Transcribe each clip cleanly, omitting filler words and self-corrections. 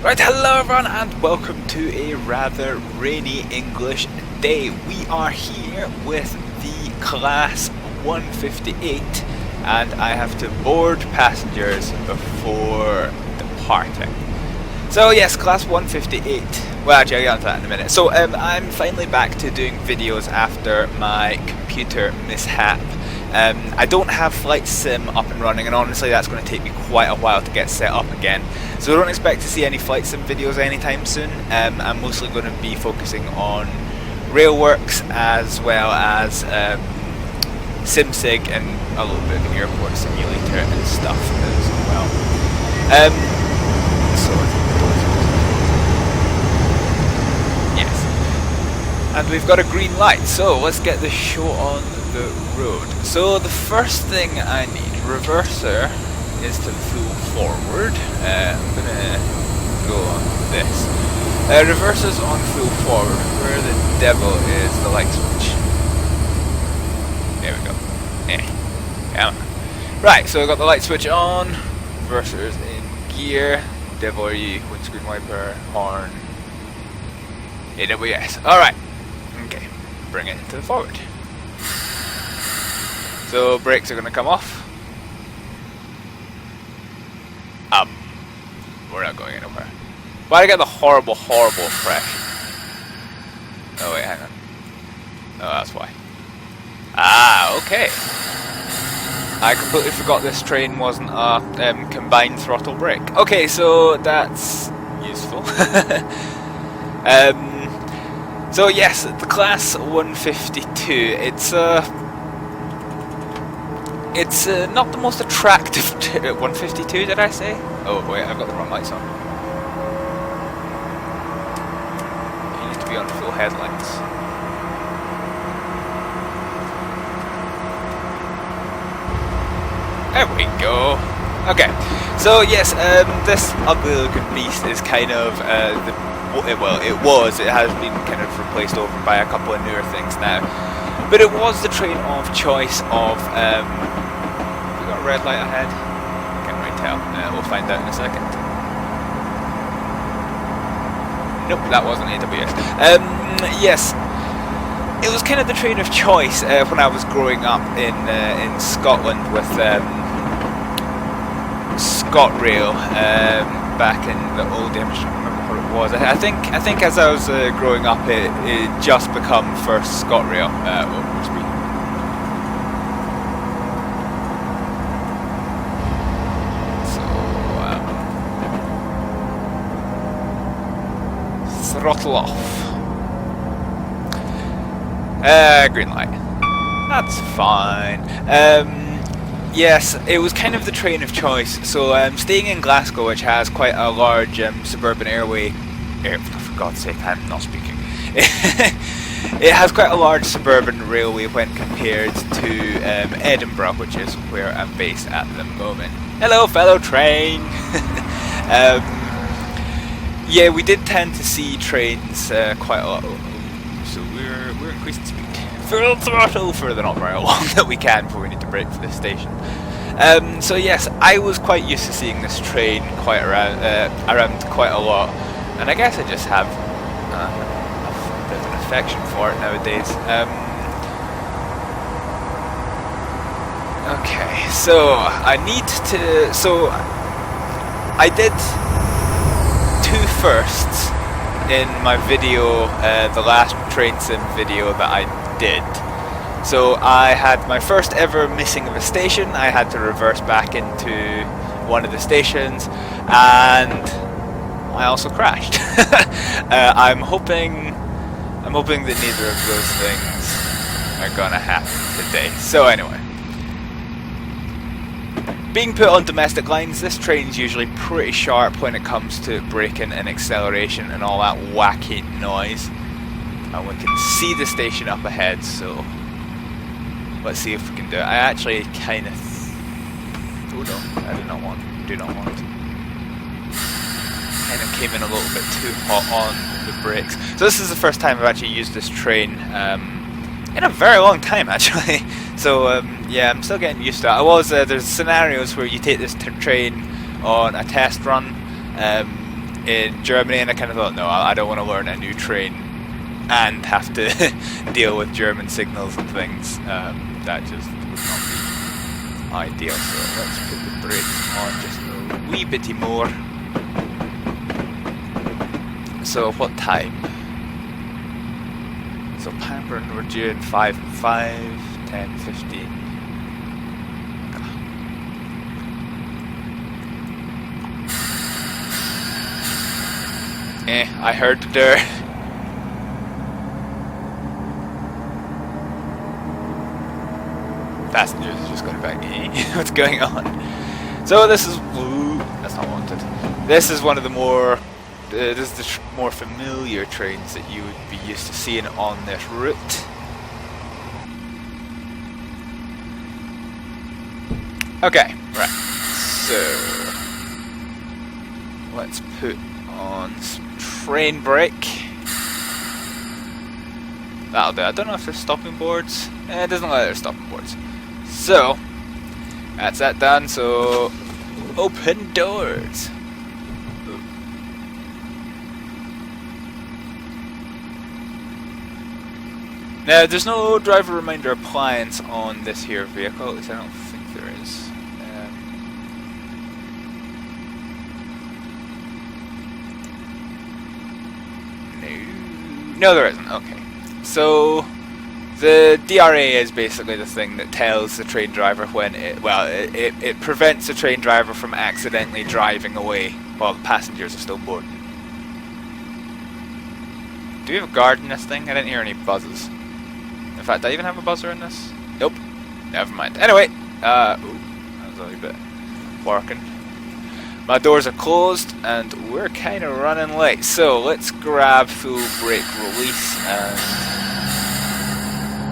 Right, hello everyone and welcome to a rather rainy English day. We are here with the class 158 and I have to board passengers before departing. So yes, class 158. Well, actually I'll get onto that in a minute. So I'm finally back to doing videos after my computer mishap. I don't have Flight Sim up and running, and honestly that's going to take me quite a while to get set up again. So don't expect to see any Flight Sim videos anytime soon. I'm mostly going to be focusing on Railworks as well as SimSig and a little bit of an airport simulator and stuff as well. Yes. And we've got a green light, so let's get the show on the road. So the first thing I need, reverser is to full forward. I'm gonna go on this. Reverser's on full forward. Where the devil is the light switch? There we go. Come on. Right, so I've got the light switch on. Reverser's in gear. Devil are you? Windscreen wiper, horn. AWS. Alright. Okay. Bring it to the forward. So brakes are going to come off. We're not going anywhere. Why did I get the horrible impression? Oh wait, hang on. Oh, that's why. Ah, okay. I completely forgot this train wasn't a combined throttle brake. Okay, so that's useful. So yes, the class 152. It's not the most attractive 152, did I say? Oh wait, I've got the wrong lights on. You need to be on full headlights. There we go. Okay, so yes, this ugly looking beast is kind of it has been kind of replaced over by a couple of newer things now. But it was the train of choice of, we got a red light ahead? Can't really tell, we'll find out in a second. Nope, that wasn't AWS. Yes, it was kind of the train of choice when I was growing up in Scotland with ScotRail back in the old days. Was. I think as I was growing up, it just become first ScotRail. So throttle off. Green light. That's fine. Yes, it was kind of the train of choice. So staying in Glasgow, which has quite a large suburban airway. For God's sake, I'm not speaking. It has quite a large suburban railway when compared to Edinburgh, which is where I'm based at the moment. Hello, fellow train. Yeah, we did tend to see trains quite a lot. So we're increasing speed. Full throttle for the not very long that we can before we need to brake for this station. So yes, I was quite used to seeing this train quite around quite a lot, and I guess I just have a bit of an affection for it nowadays. Okay, so I need to. So I did 2 firsts in my video, the last train sim video that I did. So I had my first ever missing of a station. I had to reverse back into one of the stations, and I also crashed. I'm hoping that neither of those things are gonna happen today. So anyway, being put on domestic lines, this train's usually pretty sharp when it comes to braking and acceleration and all that wacky noise. And we can see the station up ahead, so let's see if we can do it. I actually kind of... oh no, I do not want. Kind of came in a little bit too hot on the brakes. So this is the first time I've actually used this train in a very long time, actually. So yeah, I'm still getting used to it. There's scenarios where you take this train on a test run, in Germany, and I kind of thought, no, I don't want to learn a new train and have to deal with German signals and things. That just would not be ideal. So let's put the brakes on just a wee bitty more. So what time? So Pamplin we're due in 5, 10, 15. I heard the door. Passengers are just going back. What's going on? So this is that's not wanted. This is one of the more this is the more familiar trains that you would be used to seeing on this route. Okay, right. So let's put on some train brake. That'll do. I don't know if there's stopping boards. It doesn't look like there's stopping boards. So that's that done. So open doors. Now there's no driver reminder appliance on this here vehicle. At least I don't think there is. No, there isn't. Okay. So the DRA is basically the thing that tells the train driver when it prevents the train driver from accidentally driving away while the passengers are still boarding. Do we have a guard in this thing? I didn't hear any buzzes. In fact, do I even have a buzzer in this? Nope. Never mind. Anyway, that was a wee bit working. My doors are closed and we're kind of running late. So let's grab full brake release and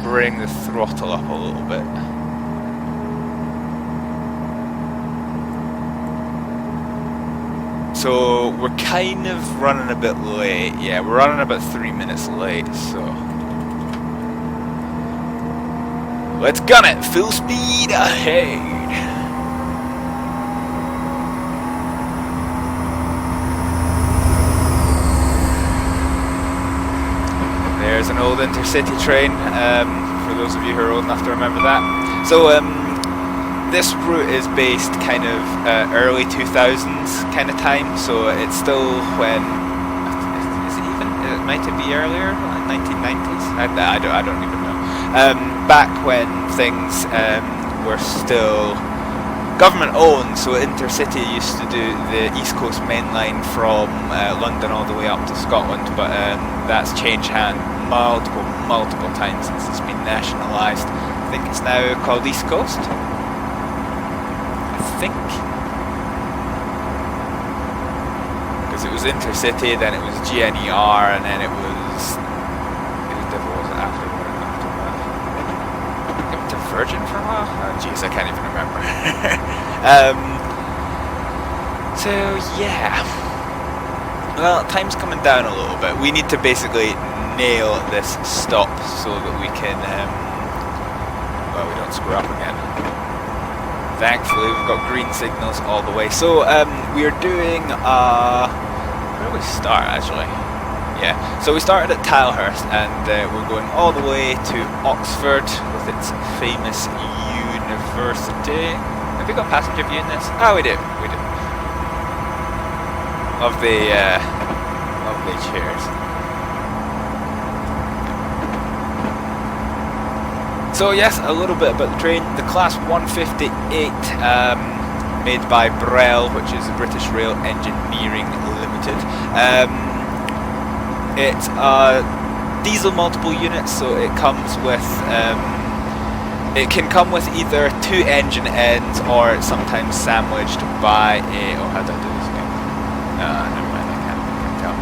bring the throttle up a little bit. So we're kind of running a bit late. Yeah, we're running about 3 minutes late, so let's gun it! Full speed ahead! There's an old intercity train, for those of you who are old enough to remember that. So this route is based kind of early 2000s kind of time, so it's still when, might it be earlier, like 1990s? I don't even know. Back when things were still government owned, so Intercity used to do the East Coast Main Line from London all the way up to Scotland, but that's changed hand multiple times since it's been nationalised. I think it's now called East Coast. I think. Because it was Intercity, then it was GNER, and then it was... What was it after? It went to Virgin for a while? Oh jeez, I can't even remember. So yeah. Well, time's coming down a little bit. We need to basically nail this stop so that we can, well, we don't screw up again. Thankfully, we've got green signals all the way. So we're doing, where do we start actually? Yeah, so we started at Tilehurst and we're going all the way to Oxford with its famous university. Have we got passenger view in this? Oh, we do. Lovely chairs. So yes, a little bit about the train. The Class 158, made by BREL, which is the British Rail Engineering Limited. It's a diesel multiple unit, so it comes with it can come with either 2 engine ends, or it's sometimes sandwiched by a... Oh, how do I do this again? Never mind, I can't tell.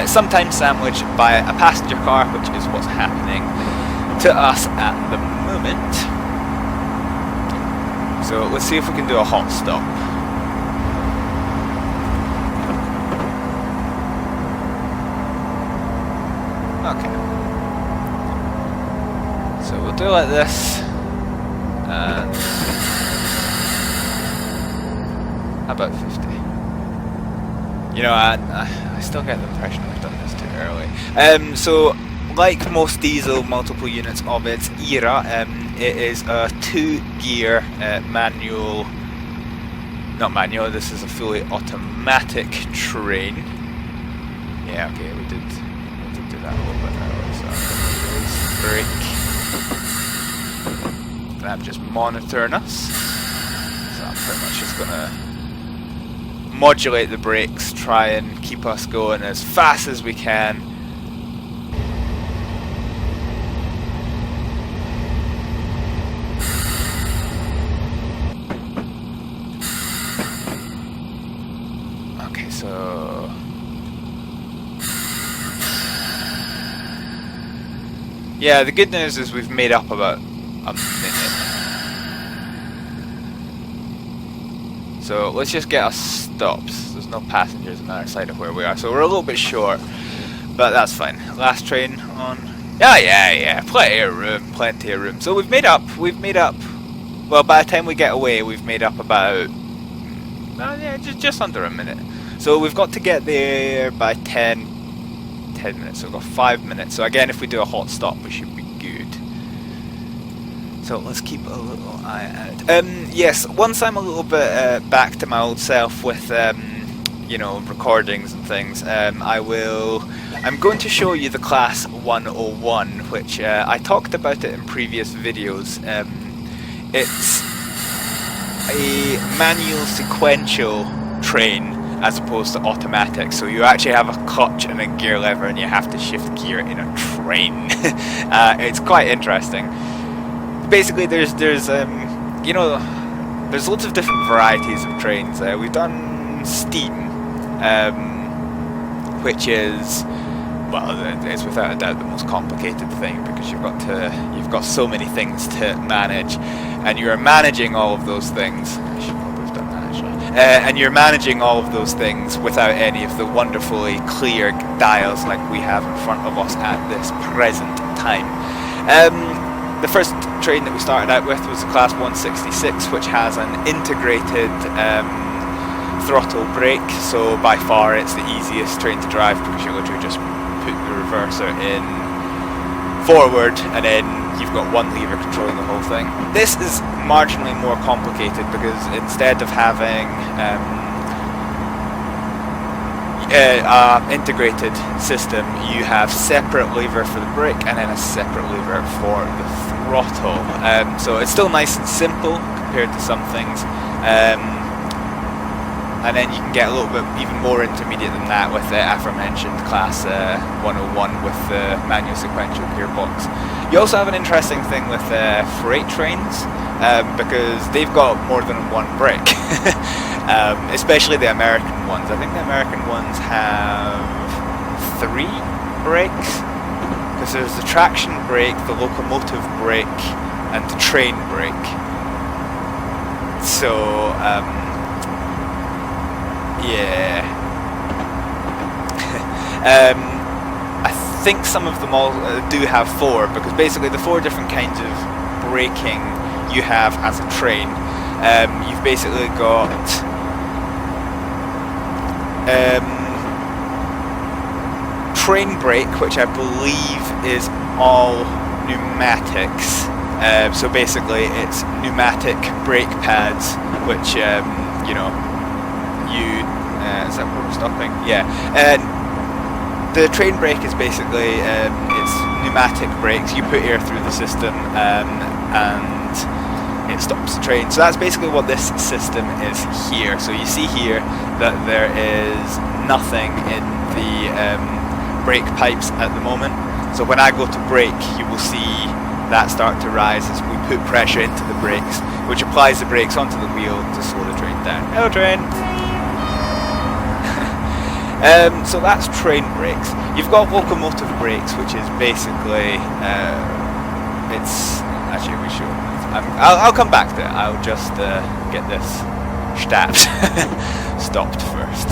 Sometimes sandwiched by a passenger car, which is what's happening to us at the moment. So let's see if we can do a hot stop. Okay. So we'll do it like this. And how about 50? You know, I still get the impression we've done this too early. So, like most diesel multiple units of its era, it is a 2-gear manual. Not manual. This is a fully automatic train. Yeah, okay, we did do that a little bit earlier. So release brake. I'm just monitoring us. So I'm pretty much just gonna modulate the brakes, try and keep us going as fast as we can. Okay, so yeah, the good news is we've made up about a minute. So let's just get us stopped. There's no passengers on the other side of where we are, so we're a little bit short, but that's fine. Last train on. Yeah, plenty of room. So we've made up. Well, by the time we get away, we've made up about just under a minute. So we've got to get there by 10 minutes. So we've got 5 minutes. So again, if we do a hot stop, we should be good. So let's keep a little eye out. Yes, once I'm a little bit back to my old self with you know, recordings and things, I'm going to show you the class 101, which I talked about it in previous videos. It's a manual sequential train as opposed to automatic, so you actually have a clutch and a gear lever and you have to shift gear in a train. It's quite interesting. Basically there's you know, there's lots of different varieties of trains. We've done steam, which is, well, it's without a doubt the most complicated thing, because you've got so many things to manage, and you're managing all of those things. I should probably have done that actually. And you're managing all of those things without any of the wonderfully clear dials like we have in front of us at this present time. The first train that we started out with was the Class 166, which has an integrated throttle brake, so by far it's the easiest train to drive, because you literally just put the reverser in forward and then you've got one lever controlling the whole thing. This is marginally more complicated, because instead of having integrated system, you have separate lever for the brake and then a separate lever for the throttle. So it's still nice and simple compared to some things. And then you can get a little bit even more intermediate than that with the aforementioned Class 101 with the manual sequential gearbox. You also have an interesting thing with freight trains, because they've got more than one brake, especially the American ones. I think the American ones have 3 brakes, because there's the traction brake, the locomotive brake, and the train brake. So yeah. I think some of them all do have 4, because basically the 4 different kinds of braking you have as a train. You've basically got train brake, which I believe is all pneumatics. So basically it's pneumatic brake pads, which you know, is that where we're stopping? Yeah. The train brake is basically it's pneumatic brakes. You put air through the system and it stops the train. So that's basically what this system is here. So you see here that there is nothing in the brake pipes at the moment. So when I go to brake, you will see that start to rise as we put pressure into the brakes, which applies the brakes onto the wheel to slow the train down. Hello, train! So that's train brakes. You've got locomotive brakes, which is basically it's actually we should. I'll come back to it. I'll just get this stopped first.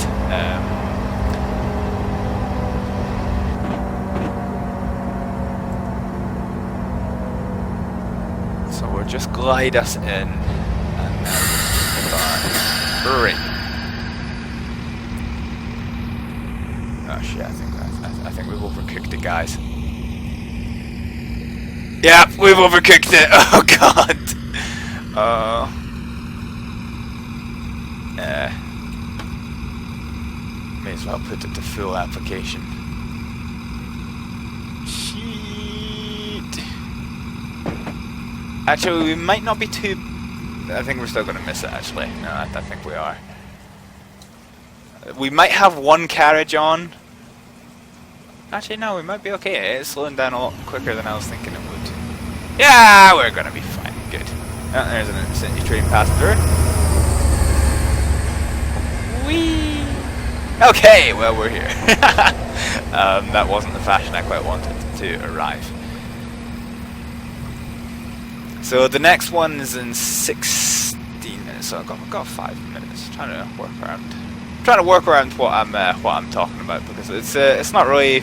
So we'll just glide us in, and then start brake. Oh shit! I think we've overcooked it, guys. Yeah, we've overcooked it. Oh god. May as well put it to full application. Shit. Actually, we might not be too. I think we're still going to miss it. Actually, no, I think we are. We might have one carriage on. Actually, no, we might be okay. It's slowing down a lot quicker than I was thinking it would. Yeah, we're gonna be fine. Good. Oh, there's an Infinity train passing through. Whee! Okay, well, we're here. That wasn't the fashion I quite wanted to arrive. So the next one is in 16 minutes. So I've got 5 minutes. Trying to work around what I'm talking about, because it's not really.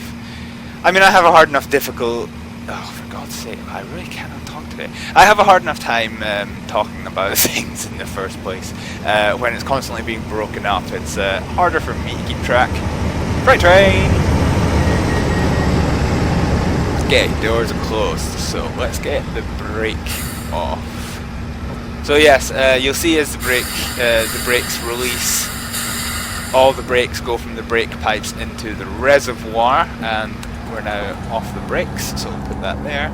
I mean, I have a hard enough difficult. Oh, for God's sake, I really cannot talk today. I have a hard enough time talking about things in the first place. When it's constantly being broken up, it's harder for me to keep track. Freight train. Okay, doors are closed, so let's get the brake off. So yes, you'll see as the brakes release. All the brakes go from the brake pipes into the reservoir, and we're now off the brakes, so we'll put that there.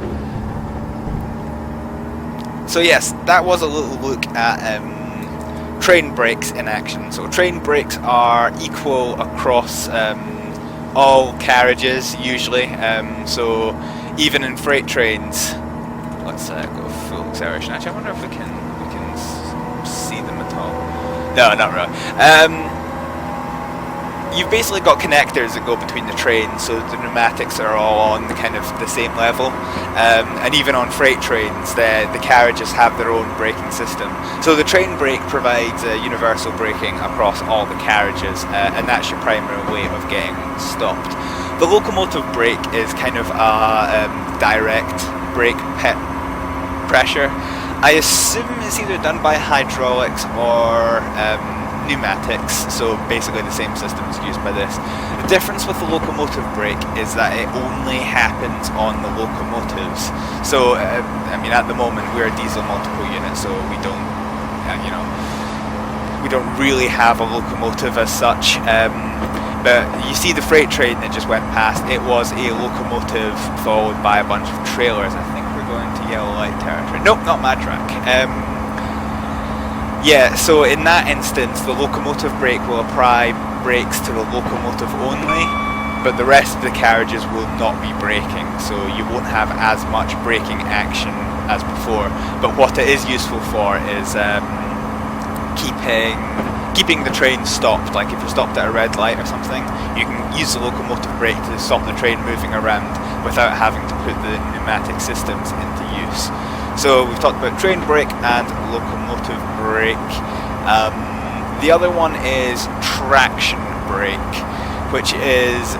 So yes, that was a little look at train brakes in action. So train brakes are equal across all carriages usually. So even in freight trains, let's go full acceleration. Actually, I wonder if we can see them at all. No, not really. You've basically got connectors that go between the trains, so the pneumatics are all on the same level. And even on freight trains, the carriages have their own braking system. So the train brake provides universal braking across all the carriages, and that's your primary way of getting stopped. The locomotive brake is kind of a direct brake pressure. I assume it's either done by hydraulics or pneumatics, so basically the same system is used by this. The difference with the locomotive brake is that it only happens on the locomotives. So I mean, at the moment we're a diesel multiple unit, so we don't we don't really have a locomotive as such. But you see the freight train that just went past, it was a locomotive followed by a bunch of trailers. I think we're going to yellow light territory. Nope, not my track. Yeah, so in that instance, the locomotive brake will apply brakes to the locomotive only, but the rest of the carriages will not be braking, so you won't have as much braking action as before. But what it is useful for is keeping the train stopped. Like if you're stopped at a red light or something, you can use the locomotive brake to stop the train moving around without having to put the pneumatic systems into use. So we've talked about train brake and locomotive brake. The other one is traction brake, which is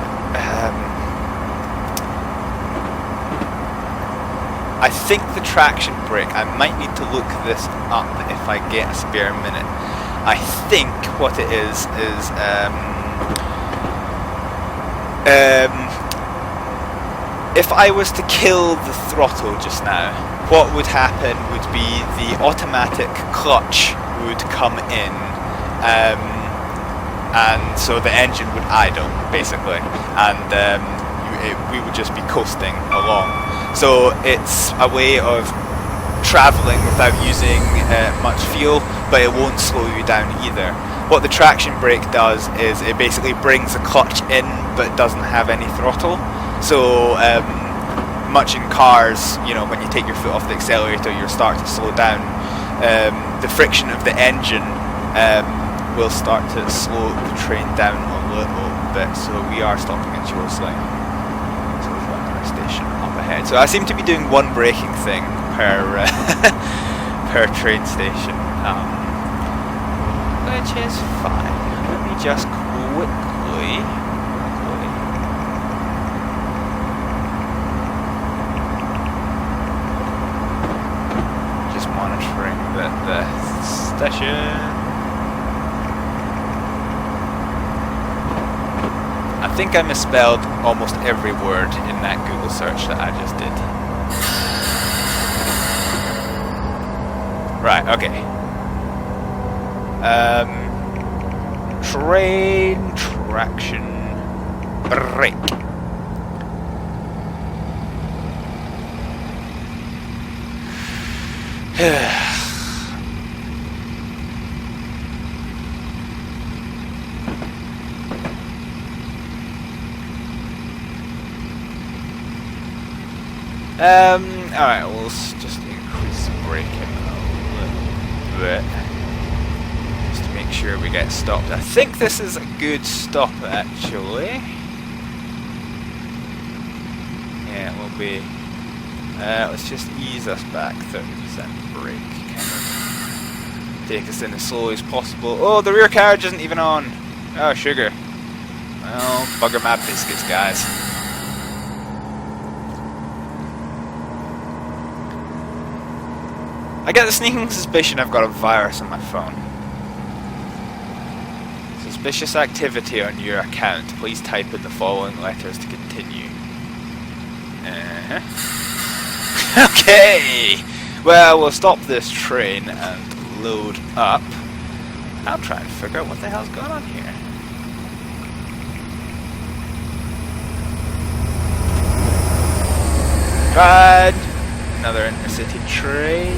I think the traction brake, I might need to look this up if I get a spare minute. I think what it is if I was to kill the throttle just now, what would happen would be the automatic clutch would come in, and so the engine would idle basically, and we would just be coasting along. So it's a way of traveling without using much fuel, but it won't slow you down either. What the traction brake does is it basically brings the clutch in but doesn't have any throttle. So much in cars, you know, when you take your foot off the accelerator, you'll start to slow down. The friction of the engine will start to slow the train down a little bit. So we are stopping at Tilehurst. So we've got our station up ahead. So I seem to be doing one braking thing per per train station, which is fine. Let me just quickly. Monitoring the station. I think I misspelled almost every word in that Google search that I just did. Right, okay. Train traction brake. Alright, we'll just increase the braking a little bit. Just to make sure we get stopped. I think this is a good stop, actually. Yeah, it will be. Let's just ease us back 30% brake. Kind of take us in as slowly as possible. Oh, the rear carriage isn't even on. Oh, sugar. Well, bugger my biscuits, guys. I get the sneaking suspicion I've got a virus on my phone. Suspicious activity on your account. Please type in the following letters to continue. Okay! Well, we'll stop this train and load up. I'll try and figure out what the hell's going on here. Right! Another intercity train.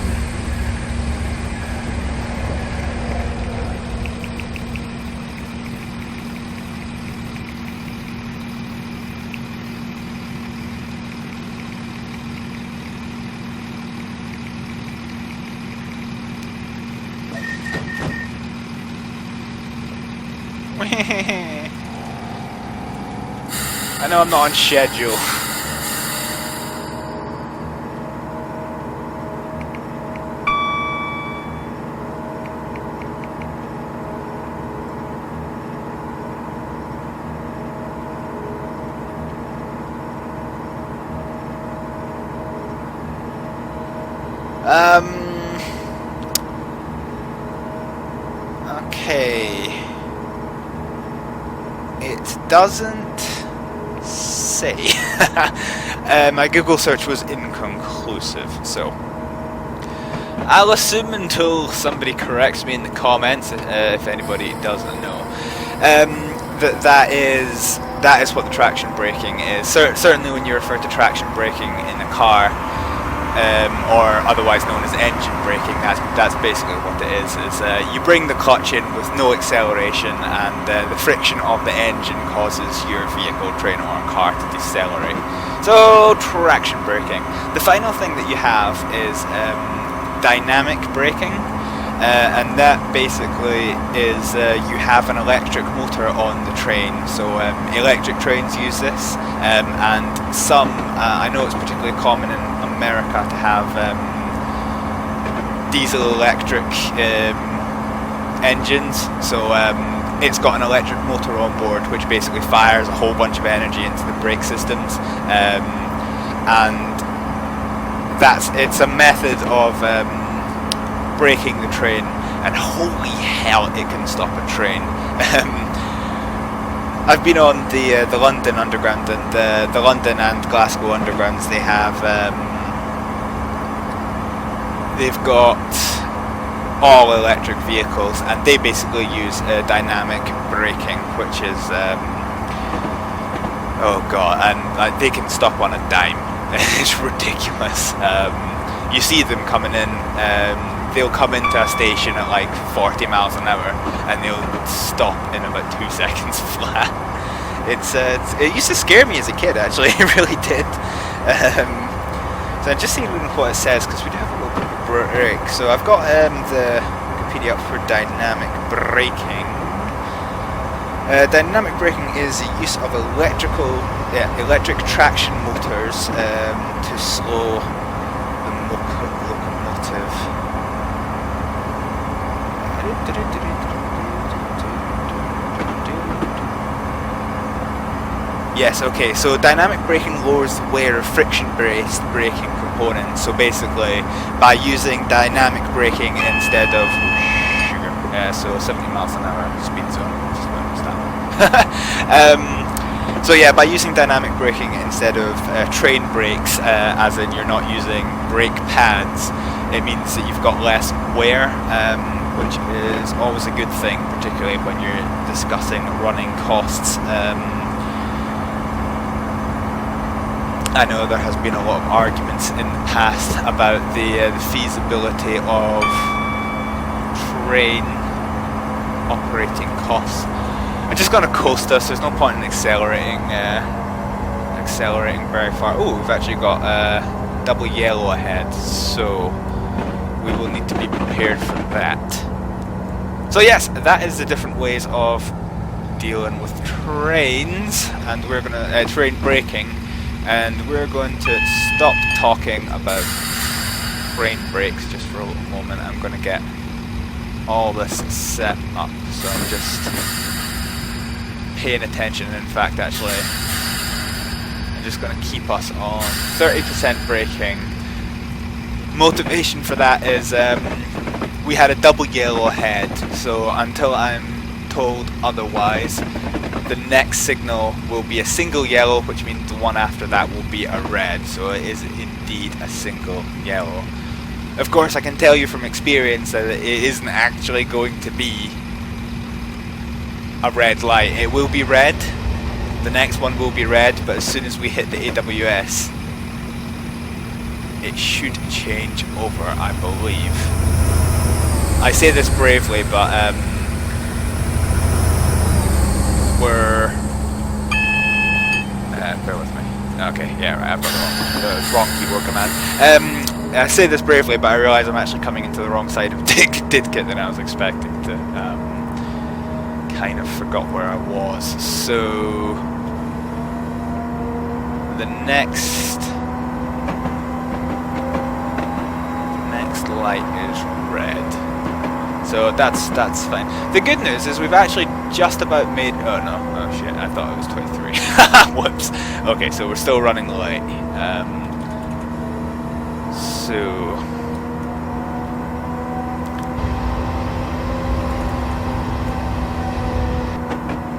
I know I'm not on schedule. Okay. It doesn't say. My Google search was inconclusive, so I'll assume until somebody corrects me in the comments, if anybody doesn't know, that is what the traction braking is. Certainly when you refer to traction braking in a car, or otherwise known as engine braking, that's basically what it is. You bring the clutch in with no acceleration, and the friction of the engine causes your vehicle, train, or car to decelerate. So, traction braking. The final thing that you have is dynamic braking, and that basically is you have an electric motor on the train. So electric trains use this, and some, I know it's particularly common in America to have diesel-electric engines. So it's got an electric motor on board, which basically fires a whole bunch of energy into the brake systems, and it's a method of braking the train, and holy hell, it can stop a train. I've been on the London Underground, and the London and Glasgow Undergrounds. They've got all electric vehicles, and they basically use dynamic braking, which is oh god, and they can stop on a dime. It's ridiculous. You see them coming in. They'll come into a station at like 40 miles an hour, and they'll stop in about 2 seconds flat. It used to scare me as a kid, actually. It really did. So I'm just seeing what it says, because we do have a little bit of a break. So I've got the Wikipedia up for dynamic braking. Dynamic braking is the use of electric traction motors to slow the locomotive. Yes, okay, so dynamic braking lowers the wear of friction-based braking components. So basically, by using dynamic braking instead of so 70 miles an hour speed zone, just to understand. So yeah, by using dynamic braking instead of train brakes, as in you're not using brake pads, it means that you've got less wear, which is always a good thing, particularly when you're discussing running costs. I know there has been a lot of arguments in the past about the feasibility of train operating costs. I'm just going to coast us. There's no point in accelerating very far. Oh, we've actually got double yellow ahead, so we will need to be prepared for that. So yes, that is the different ways of dealing with trains, and we're going to train braking. And we're going to stop talking about train brakes just for a little moment. I'm going to get all this set up, so I'm just paying attention. In fact, actually, I'm just going to keep us on 30% braking. Motivation for that is we had a double yellow ahead, so until I'm told otherwise, the next signal will be a single yellow, which means the one after that will be a red, so it is indeed a single yellow. Of course, I can tell you from experience that it isn't actually going to be a red light. It will be red, the next one will be red, but as soon as we hit the AWS, it should change over, I believe. I say this bravely, but we're bear with me. Okay, yeah, right, I've got the wrong keyboard command. I say this bravely, but I realise I'm actually coming into the wrong side of Didkit than I was expecting to. Kind of forgot where I was. So the next light is red. So that's fine. The good news is we've actually just about made... Oh no, oh shit, I thought it was 23. Whoops. Okay, so we're still running late. So...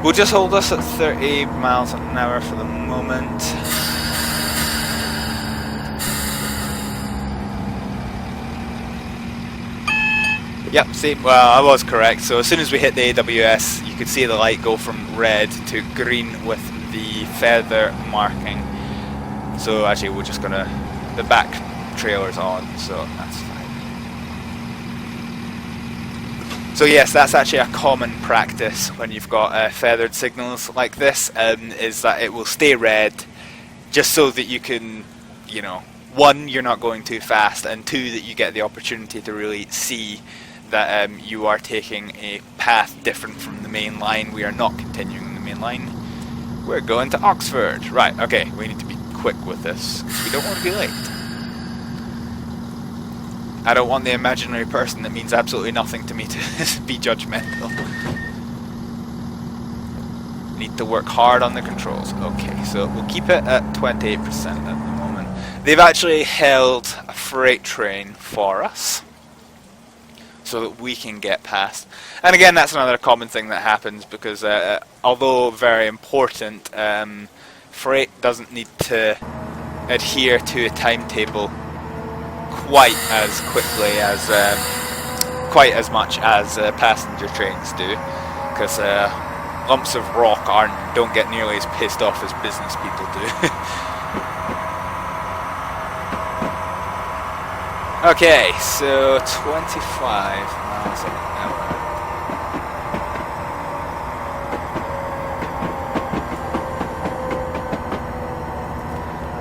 we'll just hold us at 30 miles an hour for the moment. Yep, see, well, I was correct. So as soon as we hit the AWS, you could see the light go from red to green with the feather marking. So actually we're just gonna... the back trailer's on, so that's fine. So yes, that's actually a common practice when you've got feathered signals like this, is that it will stay red just so that you can, you know, one, you're not going too fast, and two, that you get the opportunity to really see that you are taking a path different from the main line. We are not continuing the main line. We're going to Oxford. Right, okay, we need to be quick with this, because we don't want to be late. I don't want the imaginary person that means absolutely nothing to me to be judgmental. Need to work hard on the controls. Okay, so we'll keep it at 28% at the moment. They've actually held a freight train for us, so that we can get past. And again, that's another common thing that happens, because although very important, freight doesn't need to adhere to a timetable quite as quickly as quite as much as passenger trains do, because lumps of rock don't get nearly as pissed off as business people do. Okay, so 25 miles an hour.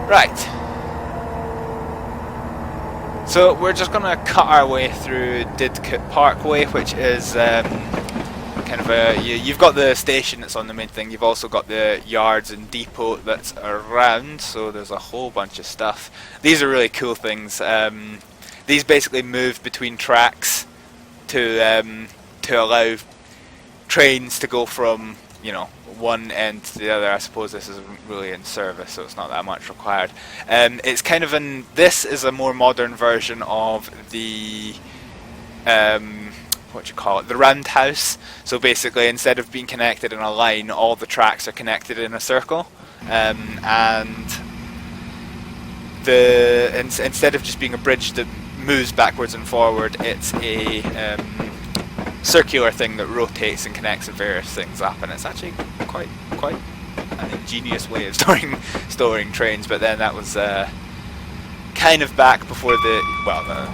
Right. So we're just going to cut our way through Didcot Parkway, which is kind of a... You've got the station that's on the main thing, you've also got the yards and depot that's around, so there's a whole bunch of stuff. These are really cool things. These basically move between tracks to allow trains to go from, you know, one end to the other. I suppose this isn't really in service, so it's not that much required. It's kind of this is a more modern version of the what you call it, the roundhouse. So basically, instead of being connected in a line, all the tracks are connected in a circle, and instead of just being a bridge that moves backwards and forward, it's a circular thing that rotates and connects various things up, and it's actually quite an ingenious way of storing trains. But then that was kind of back before no,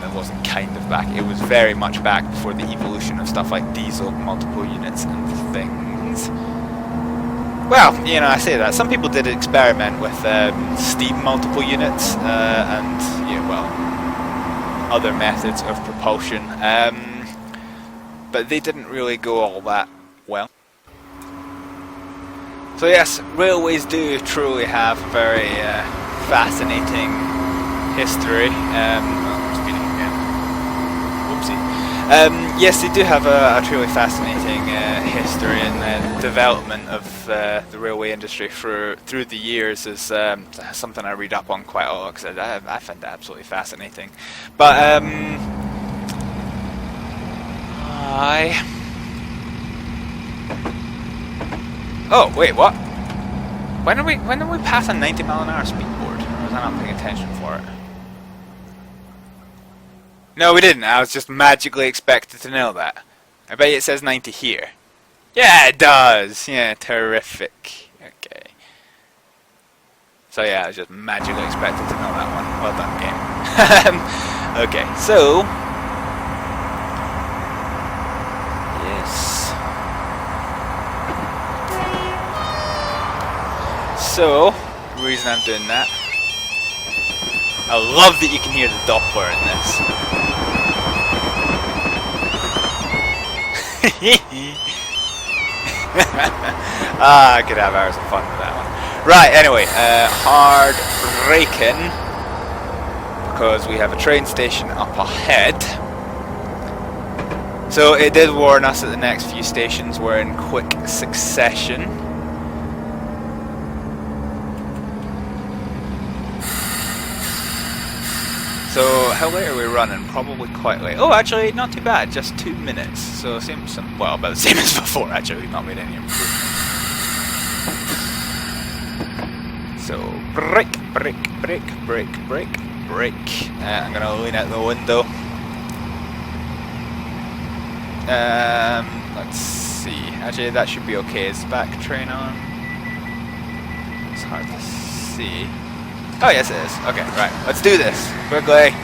it wasn't kind of back, it was very much back before the evolution of stuff like diesel multiple units and things. Well, you know, I say that. Some people did experiment with steam multiple units and, you know, well, other methods of propulsion, but they didn't really go all that well. So yes, railways do truly have a very fascinating history. Speeding again. Whoopsie. Yes, they do have a truly fascinating history, and the development of the railway industry through the years is something I read up on quite a lot, because I find that absolutely fascinating. But oh wait, what? When did we pass a 90-mile-an-hour speed board? Or was I not paying attention for it? No, we didn't. I was just magically expected to know that. I bet you it says 90 here. Yeah, it does. Yeah, terrific. Okay. So yeah, I was just magically expected to know that one. Well done, game. Okay, so yes. So, the reason I'm doing that, I love that you can hear the Doppler in this. I could have hours of fun with that one. Right, anyway, hard braking, because we have a train station up ahead. So it did warn us that the next few stations were in quick succession. So how late are we running? Probably quite late. Oh, actually, not too bad. Just 2 minutes. So well, about the same as before. Actually, we've not made any improvement. So brake. I'm gonna lean out the window. Let's see. Actually, that should be okay. Is the back train on? It's hard to see. Oh yes, it is. Okay, right. Let's do this quickly.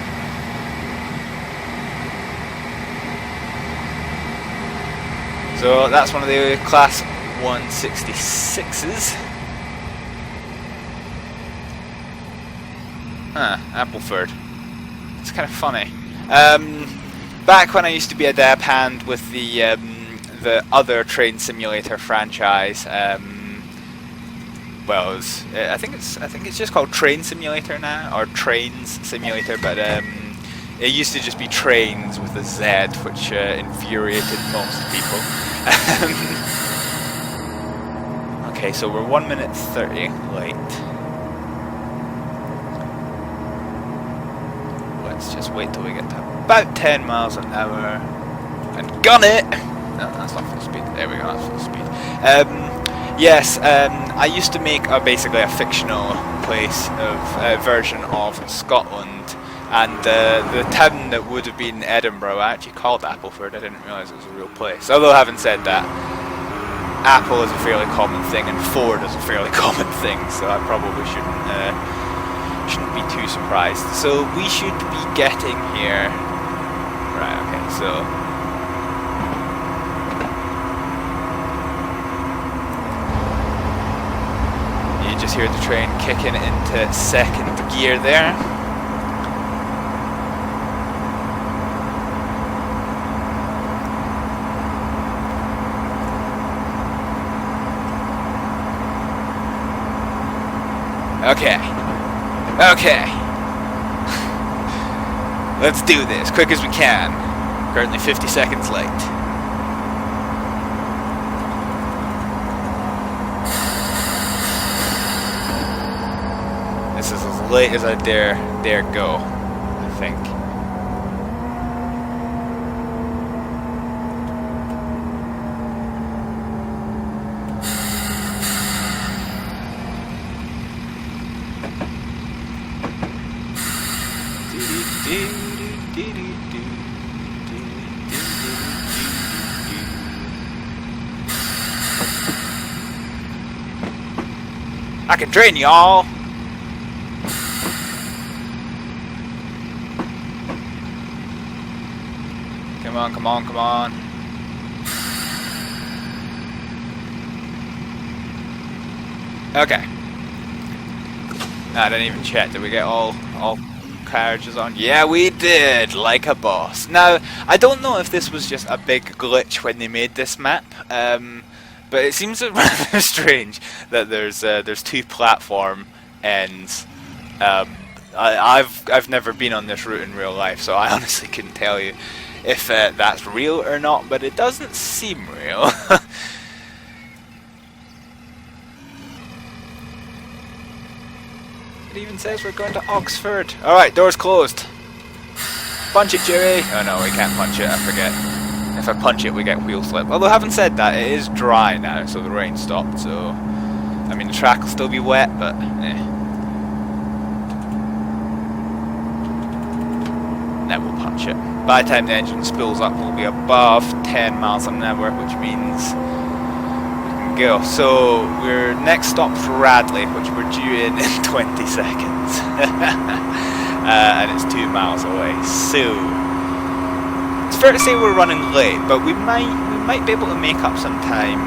So that's one of the Class 166s. Appleford. It's kind of funny. Back when I used to be a dab hand with the other train simulator franchise, well, I think it's just called Train Simulator now, or Trains Simulator, but it used to just be Trains with a Z, which infuriated most people. Okay, so we're 1 minute 30 late. Let's just wait till we get to about 10 miles an hour and gun it! No, that's not full speed. There we go, that's full speed. Yes, I used to make basically a fictional place of version of Scotland, and the town that would have been Edinburgh I actually called Appleford. I didn't realise it was a real place. Although having said that, Apple is a fairly common thing and Ford is a fairly common thing, so I probably shouldn't be too surprised. So we should be getting here. Right, okay, so you just hear the train kicking into second gear there. Okay. Let's do this, quick as we can. Currently 50 seconds late. This is as late as I dare go, I think. I can train y'all. Come on, come on, come on. Okay. I didn't even check. Did we get all carriages on? Yeah, we did, like a boss. Now, I don't know if this was just a big glitch when they made this map, but it seems rather strange that there's two platform ends. I've never been on this route in real life, so I honestly couldn't tell you if that's real or not, but it doesn't seem real. It even says we're going to Oxford. Alright, door's closed. Punch it, Jerry. Oh no, we can't punch it, I forget. If I punch it, we get wheel slip. Although, having said that, it is dry now, so the rain stopped, so... I mean, the track will still be wet, but... Then we'll punch it. By the time the engine spills up, we'll be above 10 miles an hour, which means... go. So we're next stop's Radley, which we're due in 20 seconds. And it's 2 miles away. So it's fair to say we're running late, but we might be able to make up some time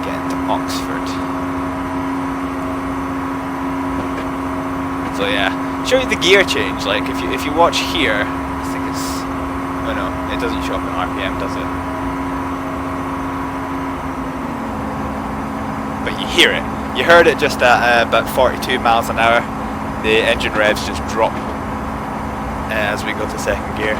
getting to Oxford. So yeah, show you the gear change. Like if you watch here, I think it's oh no, it doesn't show up in RPM, does it? But you hear it. You heard it just at about 42 miles an hour. The engine revs just drop as we go to second gear.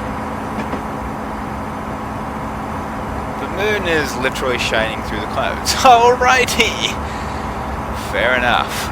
The moon is literally shining through the clouds. Alrighty! Fair enough.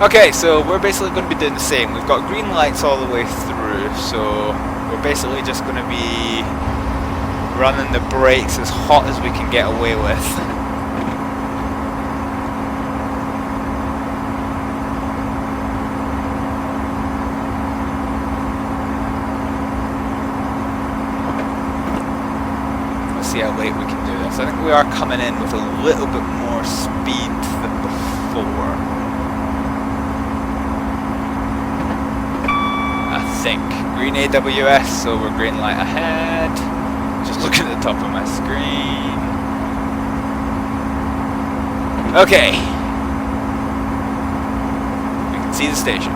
Okay, so we're basically going to be doing the same. We've got green lights all the way through, so we're basically just going to be running the brakes as hot as we can get away with. Let's see how late we can do this. I think we are coming in with a little bit more speed than before. Think. Green AWS, so we're green light ahead. Just looking at the top of my screen. Okay. We can see the station.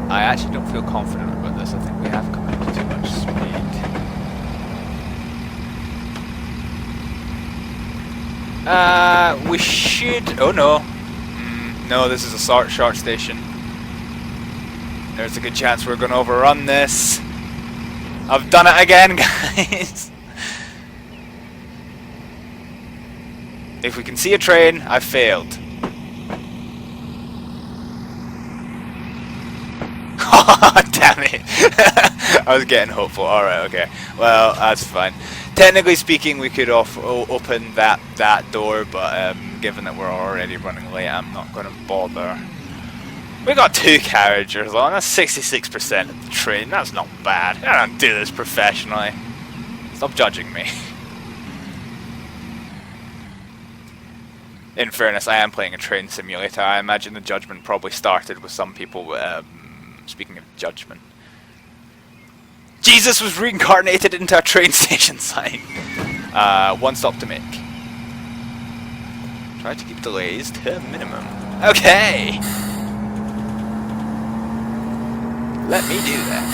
I actually don't feel confident about this. I think we have come into too much speed. We should... Oh no. No, this is a short station. There's a good chance we're going to overrun this. I've done it again, guys. If we can see a train, I've failed. Damn it. I was getting hopeful. Alright, okay. Well, that's fine. Technically speaking, we could open that door, but given that we're already running late, I'm not going to bother. We got 2 carriages on. That's 66% of the train. That's not bad. I don't do this professionally. Stop judging me. In fairness, I am playing a train simulator. I imagine the judgment probably started with some people... speaking of judgment. Jesus was reincarnated into a train station sign. One stop to make. Try to keep delays to a minimum. Okay! Let me do that.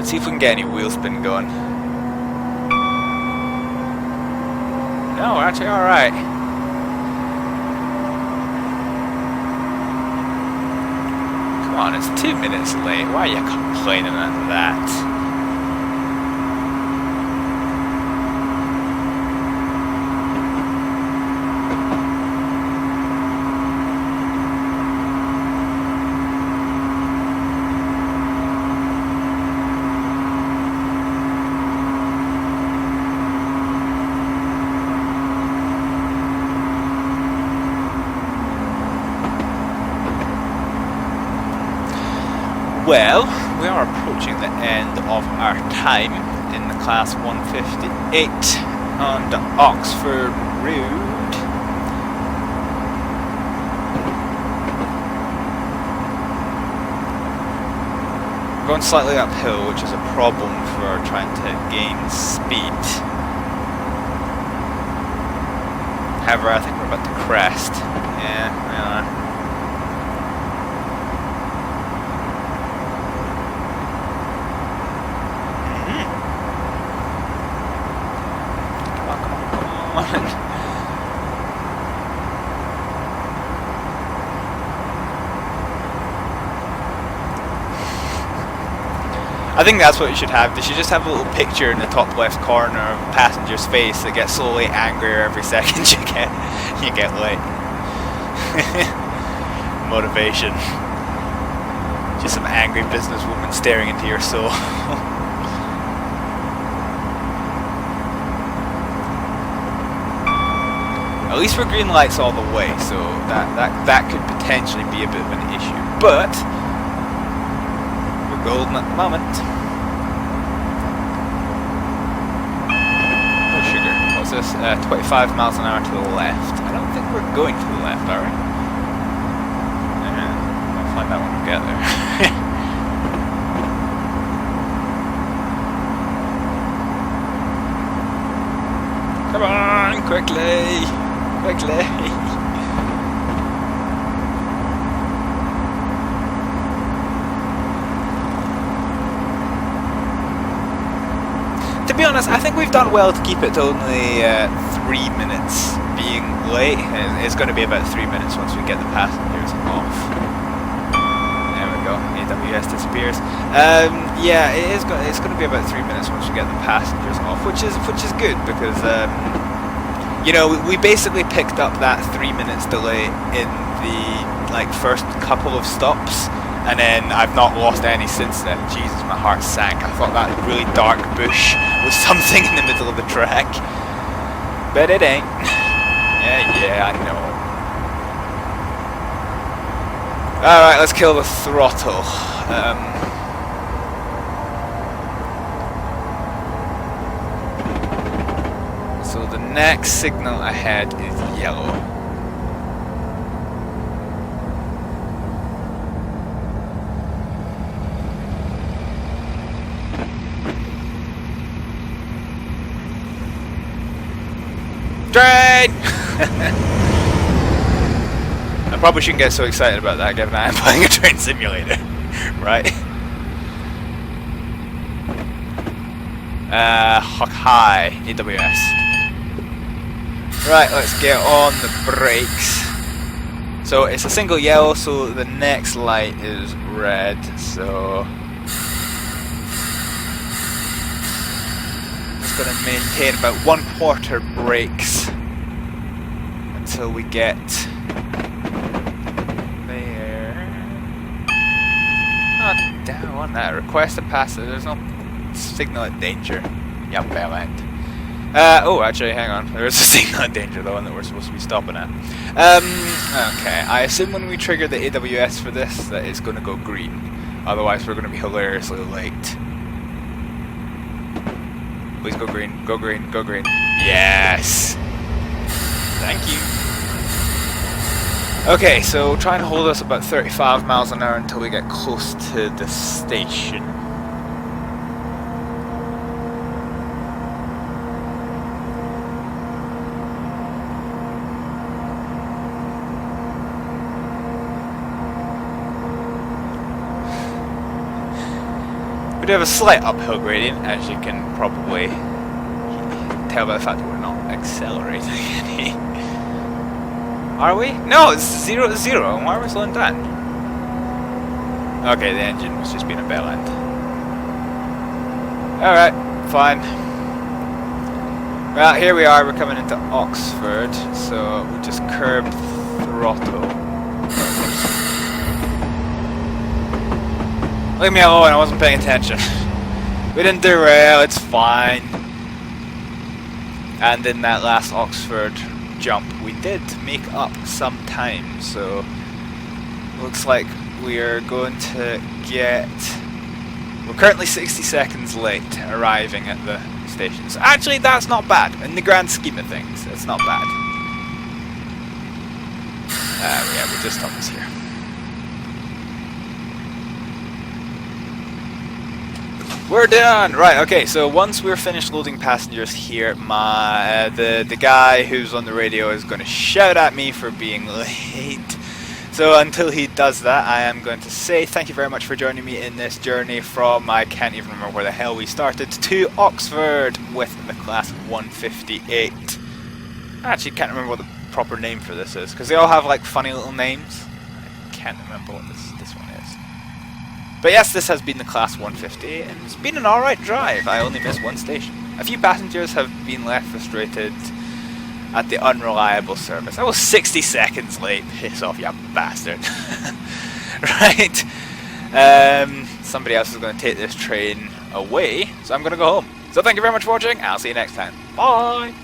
See if we can get any wheel spin going. No, we're actually alright. Come on, it's 2 minutes late. Why are you complaining at that? Well, we are approaching the end of our time in the class 158 on the Oxford Road. We're going slightly uphill, which is a problem for trying to gain speed. However, I think we're about to crest. Yeah, we are. I think that's what you should have. They should just have a little picture in the top left corner of a passenger's face that gets slowly angrier every second you get late. Motivation. Just some angry businesswoman staring into your soul. At least we're green lights all the way, so that could potentially be a bit of an issue. But we're golden at the moment. Oh sugar, what's this? 25 miles an hour to the left. I don't think we're going to the left, are we? Yeah, I'll find out when we get there. Come on, quickly! Quickly! To be honest, I think we've done well to keep it to only 3 minutes being late. It's going to be about 3 minutes once we get the passengers off. There we go. AWS disappears. Yeah, it's going to be about 3 minutes once we get the passengers off, which is good because you know, we basically picked up that 3 minutes delay in the first couple of stops, and then I've not lost any since then. Jesus, my heart sank. I thought that really dark bush was something in the middle of the track, but it ain't. Yeah, I know. All right, let's kill the throttle. So the next signal ahead is yellow. Train! I probably shouldn't get so excited about that given I am playing a train simulator, right? High AWS. Right, let's get on the brakes. So it's a single yellow, so the next light is red, so just going to maintain about 1/4 brakes until we get there. Oh damn, I want that. Request a passenger. There's no signal at danger. Yup, bell end. Oh, actually, hang on. There is a signal at danger, the one that we're supposed to be stopping at. Okay, I assume when we trigger the AWS for this, that it's going to go green. Otherwise, we're going to be hilariously late. Please go green, go green, go green. Yes! Thank you. Okay, so try and hold us about 35 miles an hour until we get close to the station. We do have a slight uphill gradient, as you can probably tell by the fact that we're not accelerating any. Are we? No, it's 0 to 0. Why are we slowing down? Okay, the engine was just being a bell end. Alright, fine. Well, here we are, we're coming into Oxford, so we just curbed throttle. Leave me alone, I wasn't paying attention. We didn't derail, it's fine. And in that last Oxford jump, we did make up some time, so looks like we are going to get... We're currently 60 seconds late arriving at the station. So actually, that's not bad. In the grand scheme of things, it's not bad. Yeah, we'll just stop this here. We're done! Right, okay, so once we're finished loading passengers here, the guy who's on the radio is going to shout at me for being late. So until he does that, I am going to say thank you very much for joining me in this journey from, I can't even remember where the hell we started, to Oxford with the class 158. I actually can't remember what the proper name for this is, because they all have like funny little names. I can't remember what this one is. But yes, this has been the class 158, and it's been an alright drive. I only missed one station. A few passengers have been left frustrated at the unreliable service. I was 60 seconds late. Piss off, you bastard. Right. Somebody else is going to take this train away, so I'm going to go home. So thank you very much for watching. I'll see you next time. Bye!